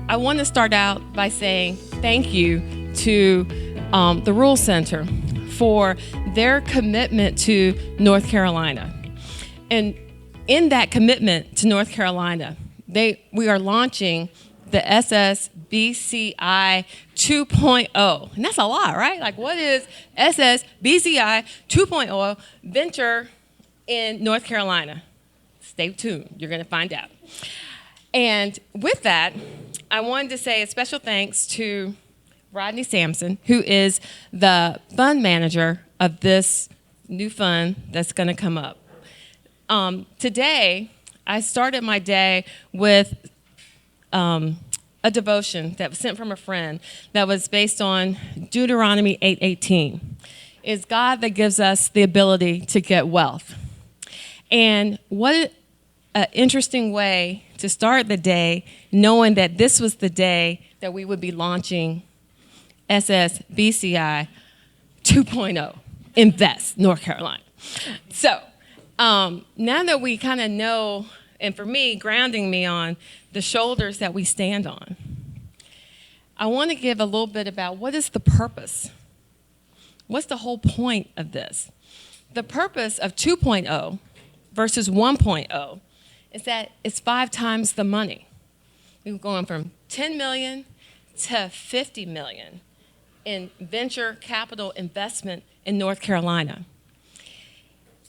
I want to start out by saying thank you to the Rural Center for their commitment to North Carolina. And in that commitment to North Carolina, we are launching the SSBCI 2.0. And that's a lot, right? Like, what is SSBCI 2.0 venture in North Carolina? Stay tuned. You're going to find out. And with that, I wanted to say a special thanks to Rodney Sampson, who is the fund manager of this new fund that's going to come up. Today, I started my day with a devotion that was sent from a friend that was based on Deuteronomy 8:18. It's God that gives us the ability to get wealth. And what an interesting way to start the day, knowing that this was the day that we would be launching SSBCI 2.0, Invest, North Carolina. So now that we kind of know, and for me, grounding me on the shoulders that we stand on, I want to give a little bit about what is the purpose? What's the whole point of this? The purpose of 2.0 versus 1.0 is that it's 5 times the money. We're going from 10 million to 50 million in venture capital investment in North Carolina.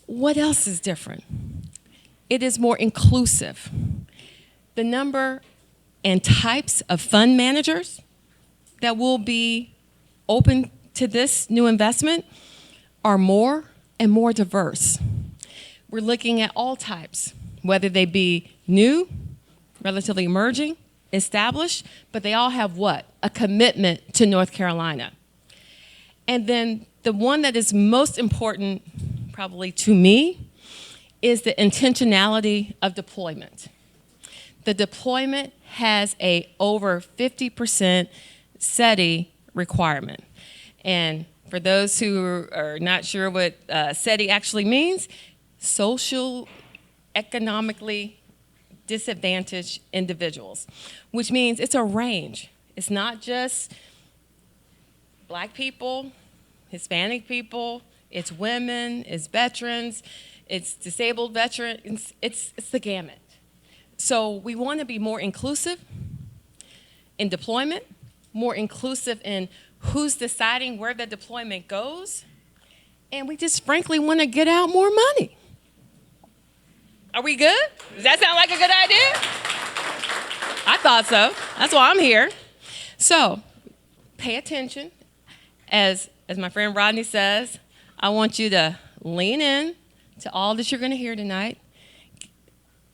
What else is different? It is more inclusive. The number and types of fund managers that will be open to this new investment are more and more diverse. We're looking at all types, whether they be new, relatively emerging, established, but they all have what? A commitment to North Carolina. And then the one that is most important, probably to me, is the intentionality of deployment. The deployment has a over 50% SETI requirement. And for those who are not sure what SETI actually means, social, economically disadvantaged individuals, which means it's a range. It's not just Black people, Hispanic people, it's women, it's veterans, it's disabled veterans, it's the gamut. So we want to be more inclusive in deployment, more inclusive in who's deciding where the deployment goes, and we just frankly want to get out more money. Are we good? Does that sound like a good idea? I thought so. That's why I'm here. So pay attention. As my friend Rodney says, I want you to lean in to all that you're going to hear tonight.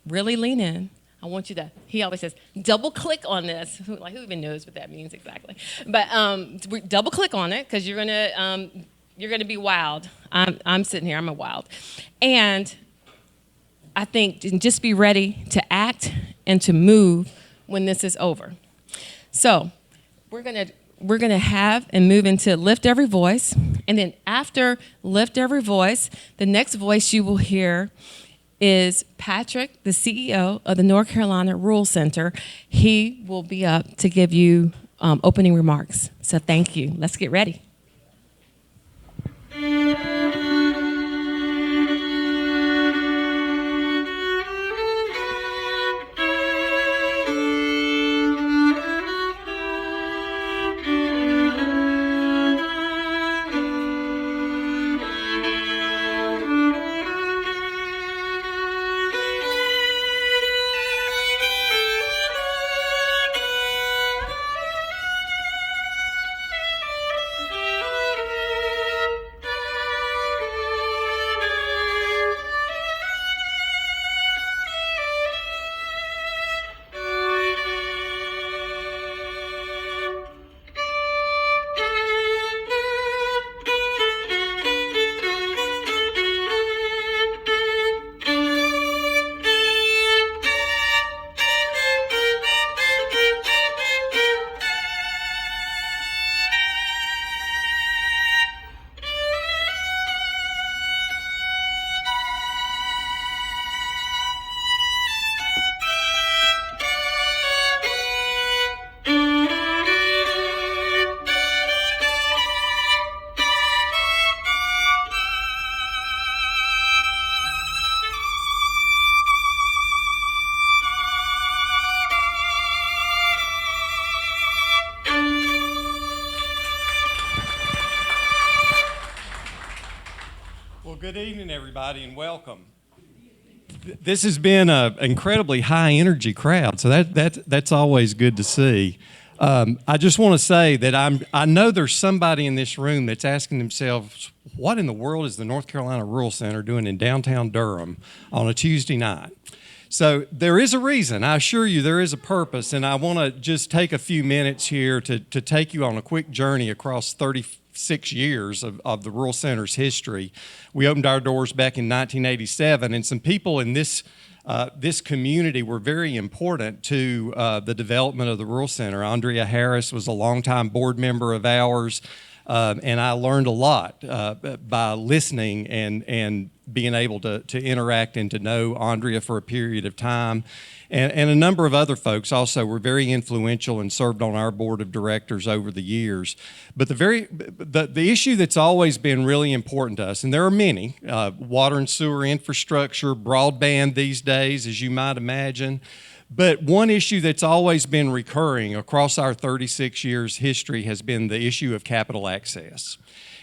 Really lean in. I want you to, he always says, double click on this. Who even knows what that means exactly? But double click on it because you're gonna be wowed. I'm sitting here, I'm a wild. And I think just be ready to act and to move when this is over. So we're gonna have and move into Lift Every Voice. And then after Lift Every Voice, the next voice you will hear is Patrick, the CEO of the North Carolina Rural Center. He will be up to give you opening remarks. So thank you. Let's get ready. Good evening, everybody, and welcome. This has been an incredibly high-energy crowd, so that's always good to see. I just want to say that I know there's somebody in this room that's asking themselves, what in the world is the North Carolina Rural Center doing in downtown Durham on a Tuesday night? So there is a reason. I assure you there is a purpose, and I want to just take a few minutes here to take you on a quick journey across 36 years of the Rural Center's history. We opened our doors back in 1987, and some people in this community were very important to the development of the Rural Center. Andrea Harris was a longtime board member of ours, and I learned a lot by listening and being able to interact and to know Andrea for a period of time. And a number of other folks also were very influential and served on our board of directors over the years. But the issue that's always been really important to us, and there are many, water and sewer infrastructure, broadband these days, as you might imagine. But one issue that's always been recurring across our 36 years history has been the issue of capital access.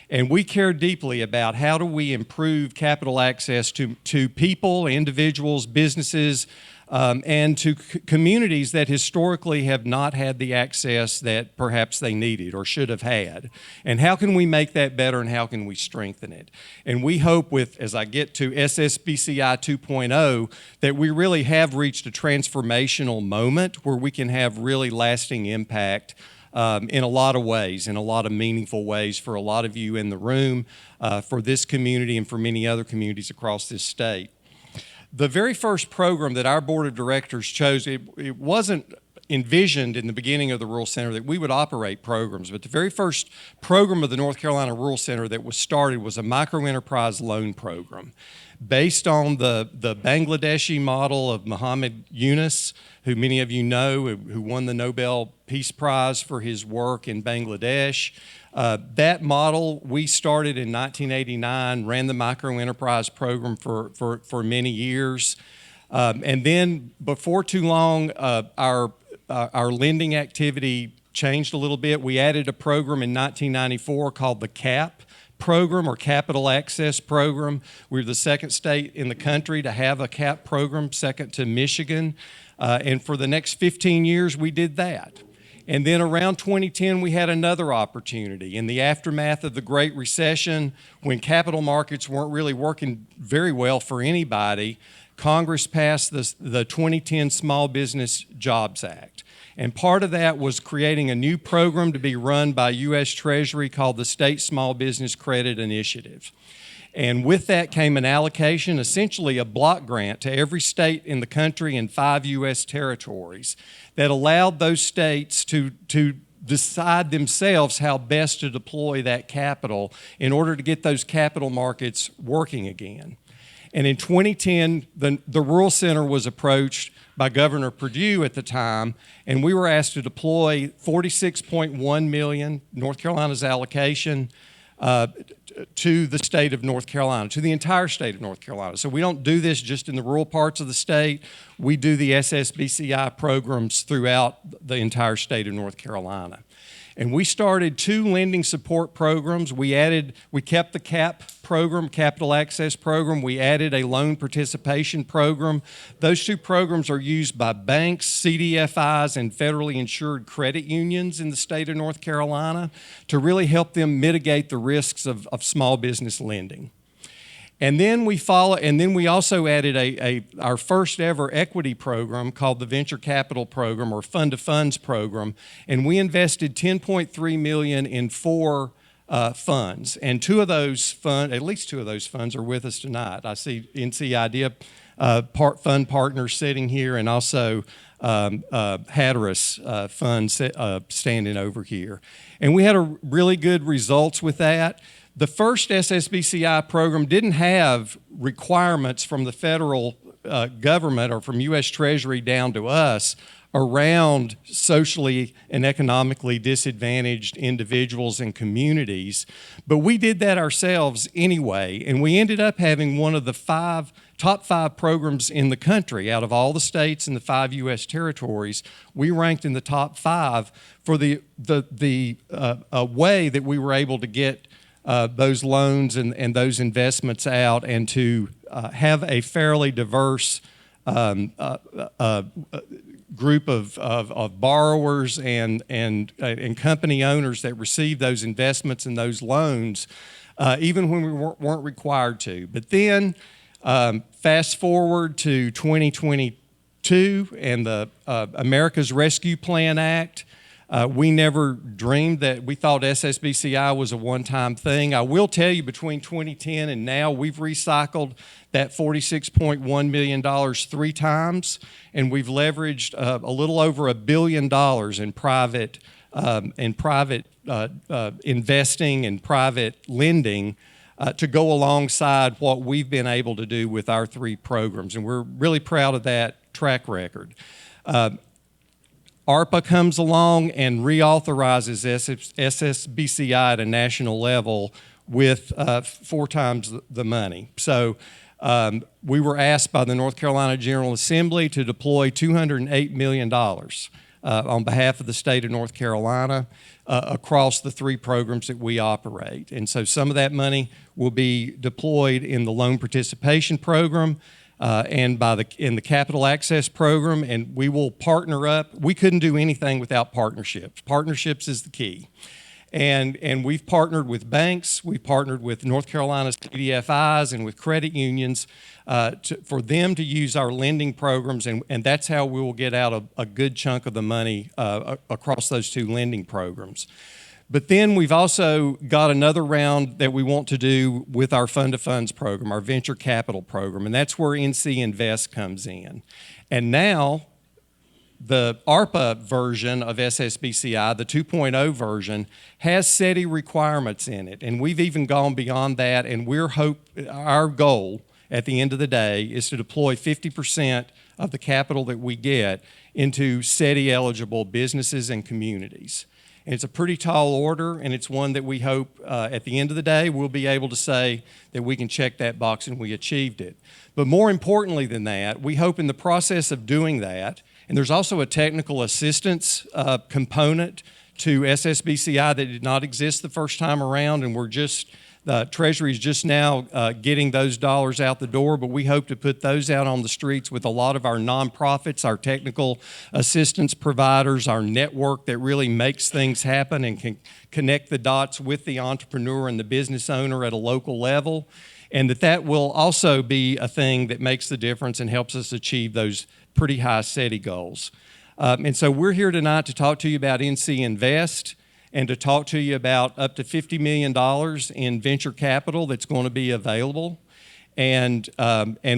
And we care deeply about how do we improve capital access to people, individuals, businesses, and to communities that historically have not had the access that perhaps they needed or should have had. And how can we make that better, and how can we strengthen it? And we hope with, as I get to SSBCI 2.0, that we really have reached a transformational moment where we can have really lasting impact in a lot of ways, in a lot of meaningful ways for a lot of you in the room, for this community and for many other communities across this state. The very first program that our board of directors chose, it wasn't envisioned in the beginning of the Rural Center that we would operate programs, but the very first program of the North Carolina Rural Center that was started was a microenterprise loan program based on the Bangladeshi model of Muhammad Yunus, who many of you know, who won the Nobel Peace Prize for his work in Bangladesh. That model we started in 1989, ran the microenterprise program for many years. And then before too long, our lending activity changed a little bit. We added a program in 1994 called the CAP program, or Capital Access Program. We're the second state in the country to have a CAP program, second to Michigan. And for the next 15 years, we did that. And then around 2010, we had another opportunity. In the aftermath of the Great Recession, when capital markets weren't really working very well for anybody, Congress passed the 2010 Small Business Jobs Act. And part of that was creating a new program to be run by U.S. Treasury called the State Small Business Credit Initiative. And with that came an allocation, essentially a block grant to every state in the country and 5 U.S. territories that allowed those states to decide themselves how best to deploy that capital in order to get those capital markets working again. And in 2010, the Rural Center was approached by Governor Perdue at the time, and we were asked to deploy $46.1 million, North Carolina's allocation, to the state of North Carolina, to the entire state of North Carolina. So we don't do this just in the rural parts of the state. We do the SSBCI programs throughout the entire state of North Carolina. And we started 2 lending support programs. We kept the CAP program, Capital Access Program. We added a loan participation program. Those 2 programs are used by banks, CDFIs, and federally insured credit unions in the state of North Carolina to really help them mitigate the risks of small business lending. And then we also added our first ever equity program called the Venture Capital Program, or Fund to Funds program, and we invested $10.3 million in 4 funds. And at least two of those funds are with us tonight. I see NCInvest fund partners sitting here, and also Hatteras fund standing over here. And we had really good results with that. The first SSBCI program didn't have requirements from the federal government or from U.S. Treasury down to us around socially and economically disadvantaged individuals and communities, but we did that ourselves anyway, and we ended up having one of the top 5 programs in the country. Out of all the states and the 5 U.S. territories, we ranked in the top 5 for the way that we were able to get those loans and those investments out, and to have a fairly diverse group of borrowers and company owners that receive those investments and those loans, even when we weren't required to. But then, fast forward to 2022 and the America's Rescue Plan Act. We never dreamed that. We thought SSBCI was a one-time thing. I will tell you, between 2010 and now, we've recycled that $46.1 million 3 times, and we've leveraged a little over $1 billion in private investing and private lending to go alongside what we've been able to do with our 3 programs, and we're really proud of that track record. ARPA comes along and reauthorizes SSBCI at a national level with 4 times the money. So we were asked by the North Carolina General Assembly to deploy $208 million on behalf of the state of North Carolina across the 3 programs that we operate. And so some of that money will be deployed in the loan participation program, and in the Capital Access Program, and we will partner up. We couldn't do anything without partnerships. Partnerships is the key. And we've partnered with banks, we've partnered with North Carolina's CDFIs and with credit unions for them to use our lending programs, and that's how we will get out a good chunk of the money across those 2 lending programs. But then we've also got another round that we want to do with our Fund of Funds program, our venture capital program, and that's where NCInvest comes in. And now the ARPA version of SSBCI, the 2.0 version, has SETI requirements in it, and we've even gone beyond that, and our goal at the end of the day is to deploy 50% of the capital that we get into SETI-eligible businesses and communities. And it's a pretty tall order, and it's one that we hope at the end of the day we'll be able to say that we can check that box and we achieved it. But more importantly than that, we hope in the process of doing that, and there's also a technical assistance component to SSBCI that did not exist the first time around, and the Treasury is just now getting those dollars out the door, but we hope to put those out on the streets with a lot of our nonprofits, our technical assistance providers, our network that really makes things happen and can connect the dots with the entrepreneur and the business owner at a local level, and that will also be a thing that makes the difference and helps us achieve those pretty high SETI goals. And so we're here tonight to talk to you about NCInvest, and to talk to you about up to $50 million in venture capital that's going to be available. And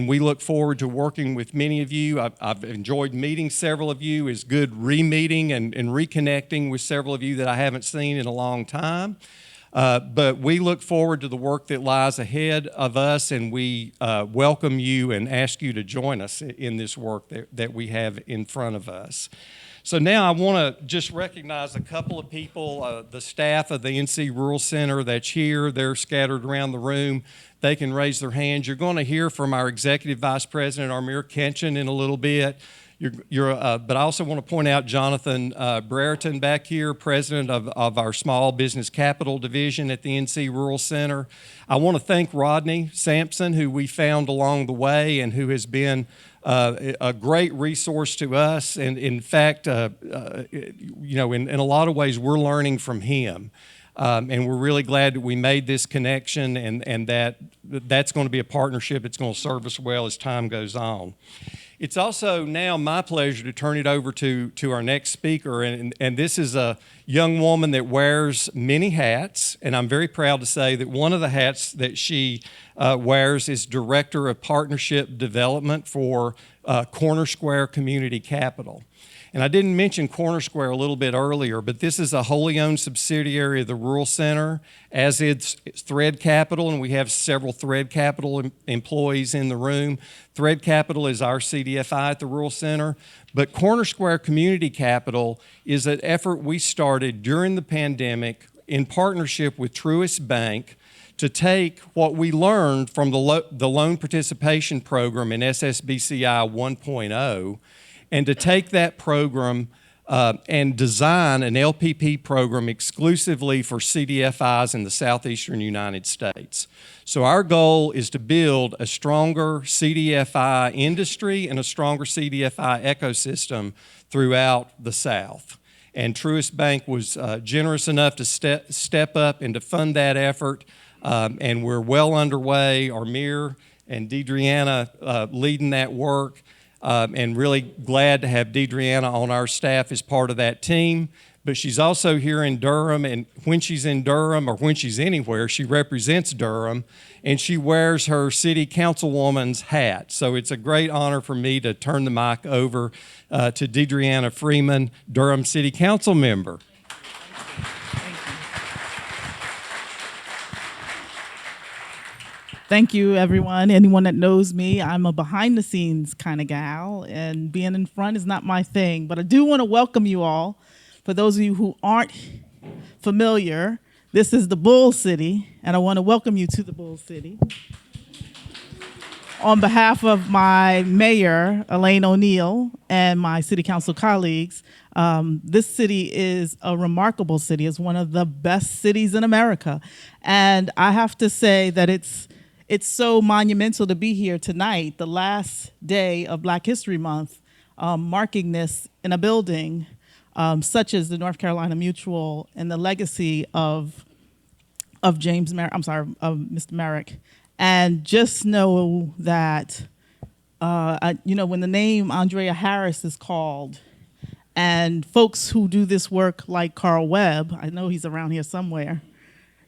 we look forward to working with many of you. I've enjoyed meeting several of you. It's good re-meeting and reconnecting with several of you that I haven't seen in a long time. But we look forward to the work that lies ahead of us, and we welcome you and ask you to join us in this work that we have in front of us. So now I want to just recognize a couple of people, the staff of the NC Rural Center that's here. They're scattered around the room. They can raise their hands. You're going to hear from our Executive Vice President, Armir Kenshin, in a little bit. But I also want to point out Jonathan Brereton back here, President of our Small Business Capital Division at the NC Rural Center. I want to thank Rodney Sampson, who we found along the way and who has been a great resource to us, and in fact, in a lot of ways, we're learning from him, and we're really glad that we made this connection, and that's going to be a partnership that's going to serve us well as time goes on. It's also now my pleasure to turn it over to our next speaker, and this is a young woman that wears many hats, and I'm very proud to say that one of the hats that she wears is Director of Partnership Development for Corner Square Community Capital. And I didn't mention Corner Square a little bit earlier, but this is a wholly owned subsidiary of the Rural Center, as it's Thread Capital, and we have several Thread Capital employees in the room. Thread Capital is our CDFI at the Rural Center, but Corner Square Community Capital is an effort we started during the pandemic in partnership with Truist Bank to take what we learned from the loan participation program in SSBCI 1.0 and to take that program and design an LPP program exclusively for CDFIs in the southeastern United States. So our goal is to build a stronger CDFI industry and a stronger CDFI ecosystem throughout the South. And Truist Bank was generous enough to step up and to fund that effort, and we're well underway. Armir and Deidreana leading that work. And really glad to have Deidreana on our staff as part of that team. But she's also here in Durham, and when she's in Durham or when she's anywhere, she represents Durham, and she wears her city councilwoman's hat. So it's a great honor for me to turn the mic over to Deidreana Freeman, Durham City Council member. Thank you, everyone. Anyone that knows me, I'm a behind-the-scenes kind of gal, and being in front is not my thing. But I do want to welcome you all. For those of you who aren't familiar, this is the Bull City, and I want to welcome you to the Bull City. On behalf of my mayor, Elaine O'Neill, and my city council colleagues, this city is a remarkable city. It's one of the best cities in America. And I have to say that it's so monumental to be here tonight, the last day of Black History Month, marking this in a building such as the North Carolina Mutual and the legacy of Mr. Merrick. And just know that, when the name Andrea Harris is called, and folks who do this work like Carl Webb, I know he's around here somewhere,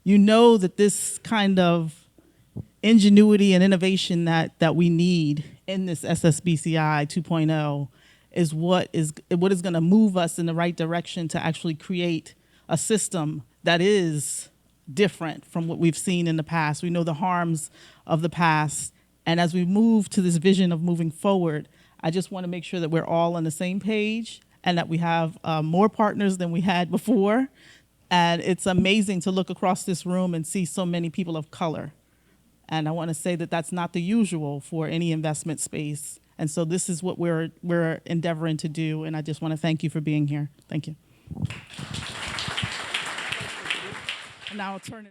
you know that this kind of ingenuity and innovation that we need in this SSBCI 2.0 is what is going to move us in the right direction to actually create a system that is different from what we've seen in the past. We know the harms of the past, and as we move to this vision of moving forward, I just want to make sure that we're all on the same page and that we have more partners than we had before. And it's amazing to look across this room and see so many people of color. And I want to say that that's not the usual for any investment space. And so this is what we're endeavoring to do. And I just want to thank you for being here. Thank you. And now I'll turn it